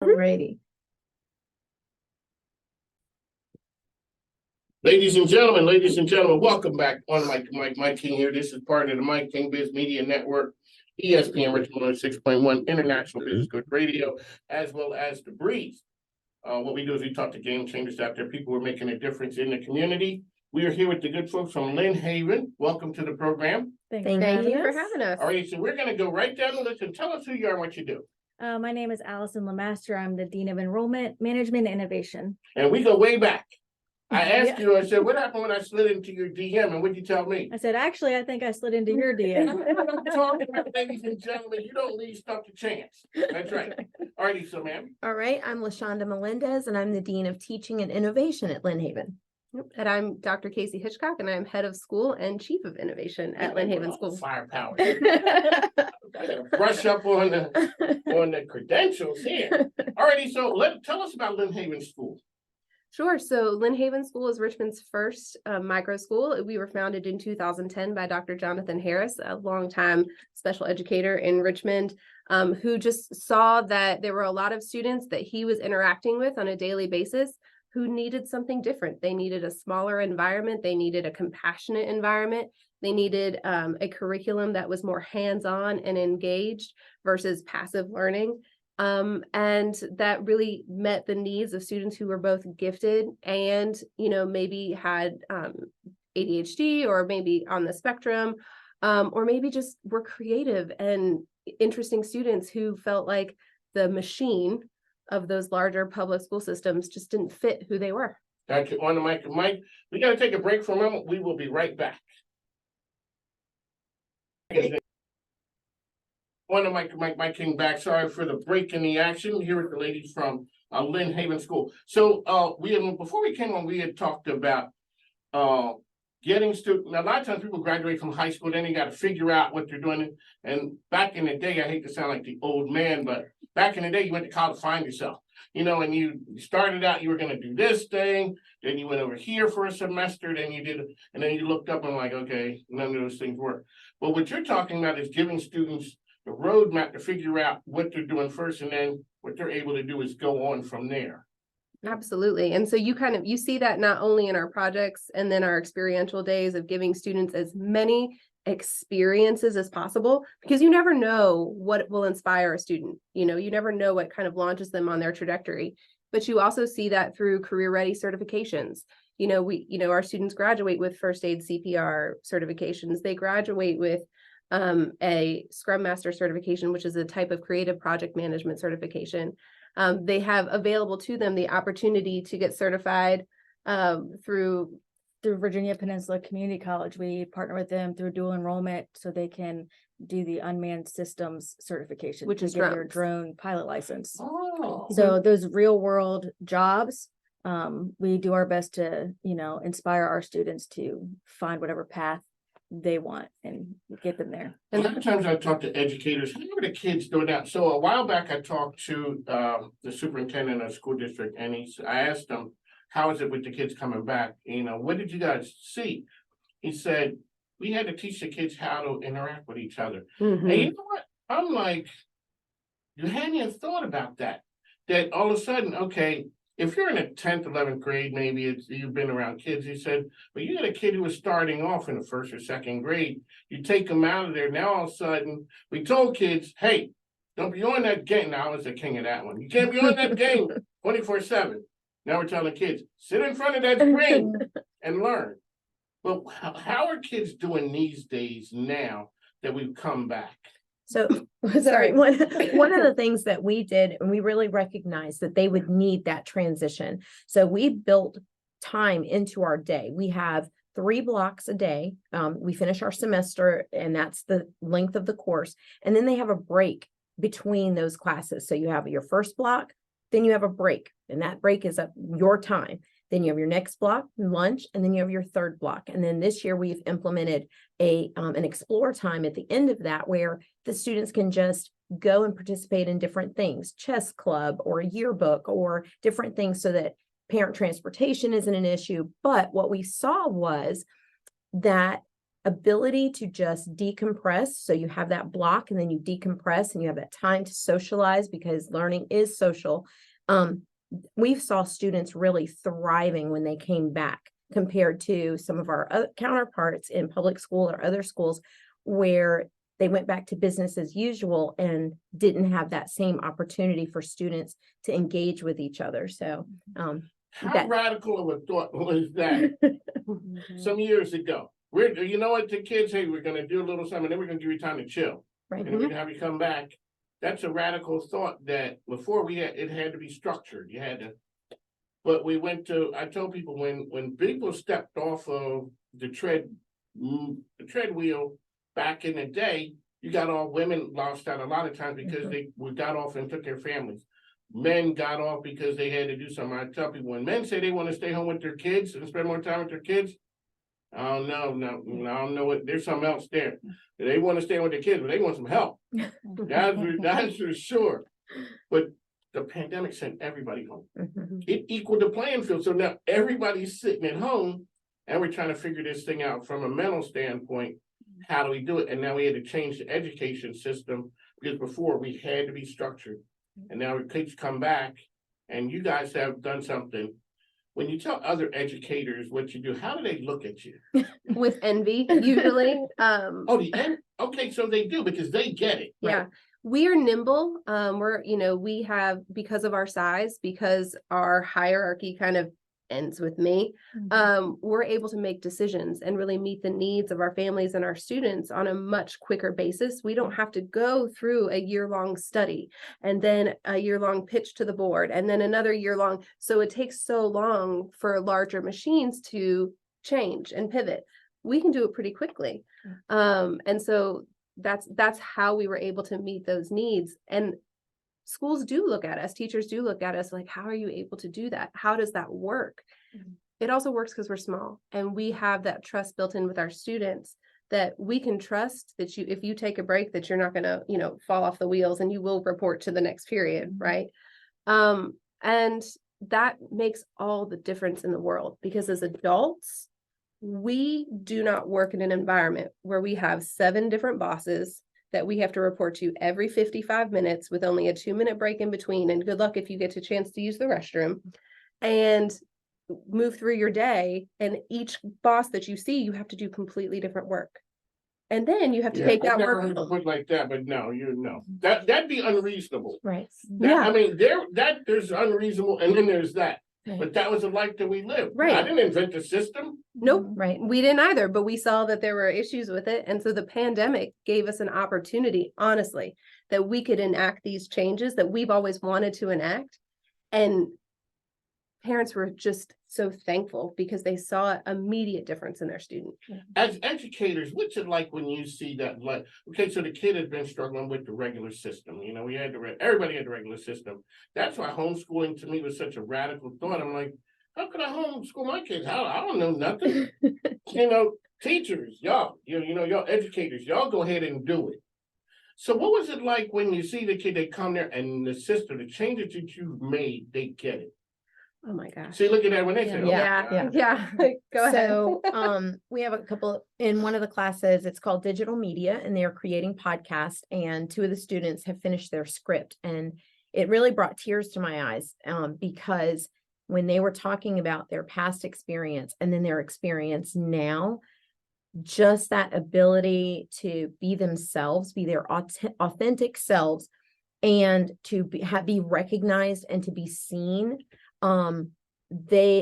Alrighty. Ladies and gentlemen, welcome back on Mike King here. This is part of the Mike King Biz Media Network, ESPN Richmond 106.1 International Business Good Radio, as well as The Breeze. What we do is we talk to game changers out there, people who are making a difference in the community. We are here with the good folks from Lynnhaven. Welcome to the program. Thank you for having us. All right, so we're going to go right down the list and tell us who you are and what you do. My name is Allison Lemaster. I'm the Dean of Enrollment, Management, and Innovation. And we go way back. I asked you, I said, what happened when I slid into your DM? And what did you tell me? I said, actually, I think I slid into your DM. I'm talking about, ladies and gentlemen, you don't leave stuff to chance. That's right. All righty, so ma'am. All right, I'm LaShonda Melendez, and I'm the Dean of Teaching and Innovation at Lynnhaven. And I'm Dr. Casey Hitchcock, and I'm Head of School and Chief of Innovation at Lynnhaven School. Firepower. I gotta brush up on the credentials here. All righty, so tell us about Lynnhaven School. Sure. So Lynnhaven School is Richmond's first micro school. We were founded in 2010 by Dr. Jonathan Harris, a longtime special educator in Richmond, who just saw that there were a lot of students that he was interacting with on a daily basis who needed something different. They needed a smaller environment. They needed a compassionate environment. They needed a curriculum that was more hands-on and engaged versus passive learning. And that really met the needs of students who were both gifted and, maybe had ADHD or maybe on the spectrum, or maybe just were creative and interesting students who felt like the machine of those larger public school systems just didn't fit who they were. Got you on the mic. Mike, we got to take a break for a moment. We will be right back. On the mic, Mike King back. Sorry for the break in the action. Here with the ladies from Lynnhaven School. So before we came on, we had talked about getting students. A lot of times people graduate from high school, then they got to figure out what they're doing. And back in the day, I hate to sound like the old man, but back in the day, you went to college to find yourself. And you started out, you were going to do this thing, then you went over here for a semester, then you did, and then you looked up and like, okay, none of those things work. But what you're talking about is giving students the roadmap to figure out what they're doing first, and then what they're able to do is go on from there. Absolutely. And so you see that not only in our projects and then our experiential days of giving students as many experiences as possible, because you never know what will inspire a student. You never know what kind of launches them on their trajectory, but you also see that through career ready certifications. Our students graduate with first aid CPR certifications. They graduate with a Scrum Master certification, which is a type of creative project management certification. They have available to them the opportunity to get certified through Virginia Peninsula Community College. We partner with them through dual enrollment so they can do the unmanned systems certification, which is get their drone pilot license. Oh. So those real world jobs, we do our best to, inspire our students to find whatever path they want and get them there. And a lot of times I talk to educators, how are the kids doing that? So a while back, I talked to the superintendent of the school district, and I asked him, how is it with the kids coming back? What did you guys see? He said, we had to teach the kids how to interact with each other. Mm-hmm. And you know what? I'm like, you hadn't even thought about that. That all of a sudden, okay, if you're in the 10th, 11th grade, maybe you've been around kids, he said, but you got a kid who was starting off in the first or second grade, you take them out of there, now all of a sudden, we told kids, hey, don't be on that game. Now I was the king of that one. You can't be on that game 24/7. Now we're telling kids, sit in front of that screen and learn. Well, how are kids doing these days now that we've come back? So, sorry, one of the things that we did, and we really recognized that they would need that transition. So we built time into our day. We have 3 blocks a day. We finish our semester, and that's the length of the course. And then they have a break between those classes. So you have your first block, then you have a break, and that break is up your time. Then you have your next block, lunch, and then you have your third block. And then this year we've implemented an explore time at the end of that, where the students can just go and participate in different things, chess club or a yearbook or different things, so that parent transportation isn't an issue. But what we saw was that ability to just decompress. So you have that block and then you decompress and you have that time to socialize because learning is social. We saw students really thriving when they came back compared to some of our other counterparts in public school or other schools where they went back to business as usual and didn't have that same opportunity for students to engage with each other. So, How radical of a thought was that some years ago? You know what, the kids, hey, we're gonna do a little something, then we're gonna give you time to chill. right. And we're gonna have you come back. That's a radical thought that before it had to be structured. You had to. But I told people when people stepped off of the treadwheel back in the day, you got all women lost out a lot of times because they got off and took their families. Men got off because they had to do something. I tell people when men say they want to stay home with their kids and spend more time with their kids, I don't know what, there's something else there. They want to stay with their kids, but they want some help. That's for sure. But the pandemic sent everybody home. It equaled the playing field. So now everybody's sitting at home and we're trying to figure this thing out from a mental standpoint. How do we do it? And now we had to change the education system because before we had to be structured. And now the kids come back and you guys have done something. When you tell other educators what you do, how do they look at you? With envy, usually. Oh, okay, so they do because they get it. Yeah. Right? We are nimble. We have, because of our size, because our hierarchy kind of ends with me, we're able to make decisions and really meet the needs of our families and our students on a much quicker basis. We don't have to go through a year-long study and then a year-long pitch to the board and then another year-long. So it takes so long for larger machines to change and pivot. We can do it pretty quickly. And so that's how we were able to meet those needs. And schools do look at us, teachers do look at us like, how are you able to do that? How does that work? It also works because we're small and we have that trust built in with our students that we can trust that if you take a break, that you're not going to, fall off the wheels and you will report to the next period. Right. And that makes all the difference in the world because as adults, we do not work in an environment where we have 7 different bosses that we have to report to every 55 minutes with only a 2-minute break in between. And good luck if you get a chance to use the restroom and move through your day. And each boss that you see, you have to do completely different work. And then you have to take that work. I've never heard it like that, but no, that'd be unreasonable. Right. I mean, there's unreasonable, and then there's that. Right. But that was the life that we lived. Right. I didn't invent the system. Nope. Right. We didn't either, but we saw that there were issues with it. And so the pandemic gave us an opportunity, honestly, that we could enact these changes that we've always wanted to enact. And parents were just so thankful because they saw an immediate difference in their student. As educators, what's it like when you see that? Like, okay, so the kid has been struggling with the regular system. We had everybody had the regular system. That's why homeschooling to me was such a radical thought. I'm like, how could I homeschool my kids? I don't know nothing. Teachers, y'all, y'all educators, y'all go ahead and do it. So what was it like when you see the kid, they come there and the system, the changes that you've made, they get it? Oh my gosh. See, look at that when they say, Yeah. Go ahead. So we have a couple in one of the classes, it's called digital media, and they are creating podcasts. And 2 of the students have finished their script. And it really brought tears to my eyes because when they were talking about their past experience and then their experience now, just that ability to be themselves, be their authentic selves, and to be recognized and to be seen. The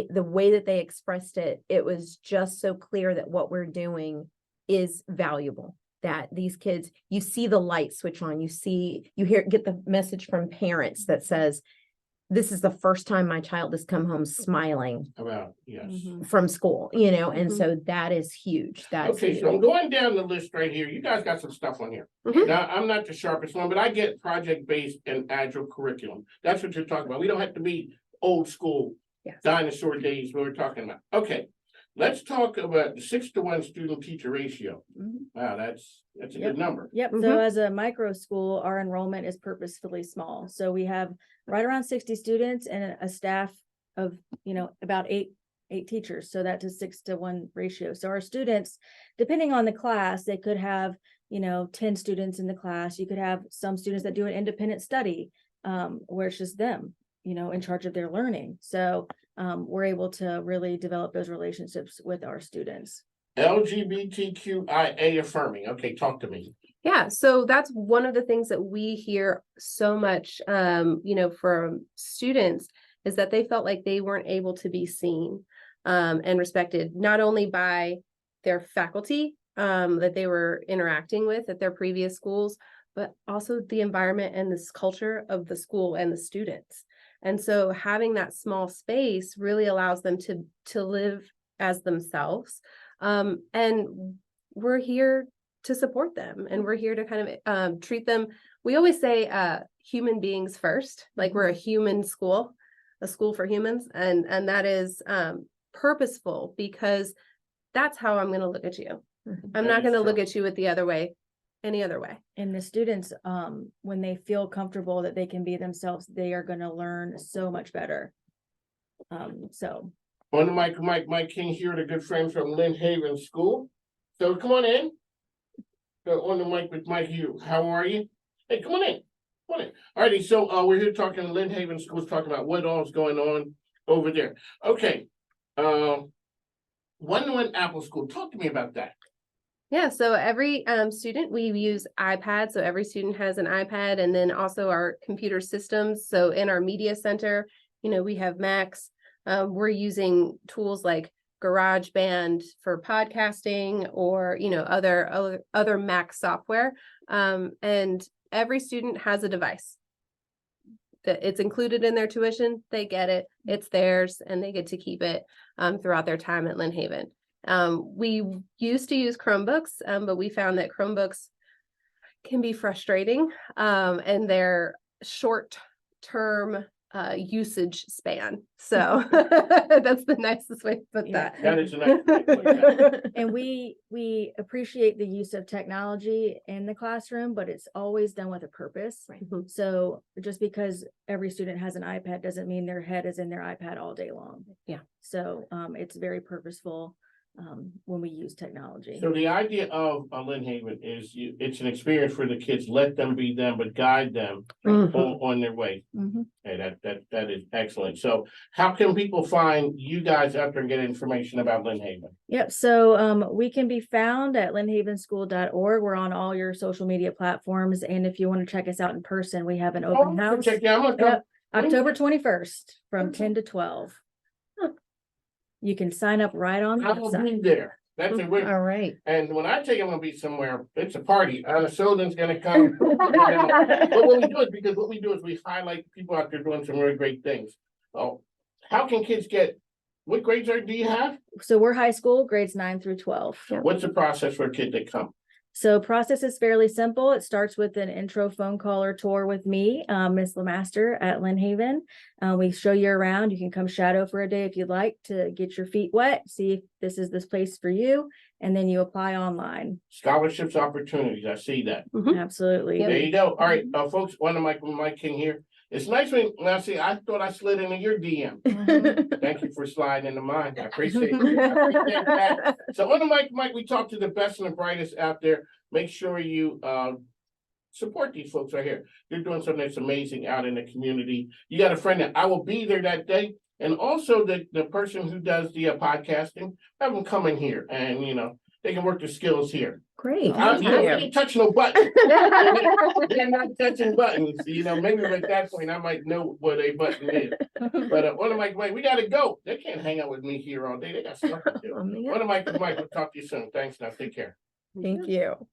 way that they expressed it, it was just so clear that what we're doing is valuable, that these kids, you see the light switch on, get the message from parents that says, this is the first time my child has come home smiling from school, and so that is huge. Okay, so I'm going down the list right here. You guys got some stuff on here. Now, I'm not the sharpest one, but I get project-based and agile curriculum. That's what you're talking about. We don't have to be old school dinosaur days we were talking about. Okay, let's talk about the 6-to-1 student-teacher ratio. Wow, that's a good number. Yep. So as a micro school, our enrollment is purposefully small. So we have right around 60 students and a staff of, about eight 8 teachers, so that's a 6-to-1 ratio. So our students, depending on the class, they could have, 10 students in the class. You could have some students that do an independent study, where it's just them, in charge of their learning. So we're able to really develop those relationships with our students. LGBTQIA affirming. Okay, talk to me. Yeah, so that's one of the things that we hear so much, from students, is that they felt like they weren't able to be seen and respected, not only by their faculty that they were interacting with at their previous schools, but also the environment and this culture of the school and the students. And so having that small space really allows them to live as themselves. And we're here to support them, and we're here to kind of treat them. We always say human beings first, like we're a human school, a school for humans, and that is purposeful, because that's how I'm going to look at you. I'm not going to look at you with the other way, any other way. And the students, when they feel comfortable that they can be themselves, they are going to learn so much better. So On the mic, Mike King here, the good friend from Lynnhaven School. So come on in. So on the mic with Mike here. How are you? Hey, come on in. Come on in. Alrighty, so we're here talking Lynnhaven School, talking about what all is going on over there. Okay. One Apple School. Talk to me about that. Yeah, so every student, we use iPads. So every student has an iPad, and then also our computer systems. So in our media center, we have Macs. We're using tools like GarageBand for podcasting, or other Mac software. And every student has a device. It's included in their tuition. They get it. It's theirs, and they get to keep it throughout their time at Lynnhaven. We used to use Chromebooks, but we found that Chromebooks can be frustrating, and they're short-term usage span. So that's the nicest way to put that. That is a nice way to put that. and we appreciate the use of technology in the classroom, but it's always done with a purpose. Right. So just because every student has an iPad doesn't mean their head is in their iPad all day long. Yeah. So it's very purposeful when we use technology. So the idea of Lynnhaven is it's an experience for the kids. Let them be them, but guide them on their way. Mhm. Okay, that is excellent. So how can people find you guys out there and get information about Lynnhaven? Yep. So we can be found at lynnhavenschool.org. We're on all your social media platforms. And if you want to check us out in person, we have an open house. Check out. I'm gonna come. Yep. October 21st from 10 to 12. You can sign up right on the I will website. be there. That's a win. All right. And when I tell you I'm gonna be somewhere, it's a party. Sheldon's gonna come. But what we do is we highlight people out there doing some really great things. Oh, how can kids what grades do you have? So we're high school, grades 9 through 12. What's the process for a kid to come? So process is fairly simple. It starts with an intro phone call or tour with me, Miss Lemaster at Lynnhaven. We show you around. You can come shadow for a day if you'd like to get your feet wet, see if this is this place for you, and then you apply online. Scholarships, opportunities. I see that. Absolutely. There you go. All right, folks, one of Mike King here. It's nice when I see, I thought I slid into your DM. Thank you for sliding into mine. I appreciate it. I appreciate that. So on the Mike, we talk to the best and the brightest out there. Make sure you support these folks right here. They're doing something that's amazing out in the community. You got a friend that I will be there that day. And also the person who does the podcasting, have them come in here and, they can work their skills here. Great. You ain't touching no button. They're not touching buttons. Maybe at that point I might know what a button is. But one of Mike, we gotta go. They can't hang out with me here all day. They got stuff to do. One of Mike, we'll talk to you soon. Thanks now. Take care. Thank you.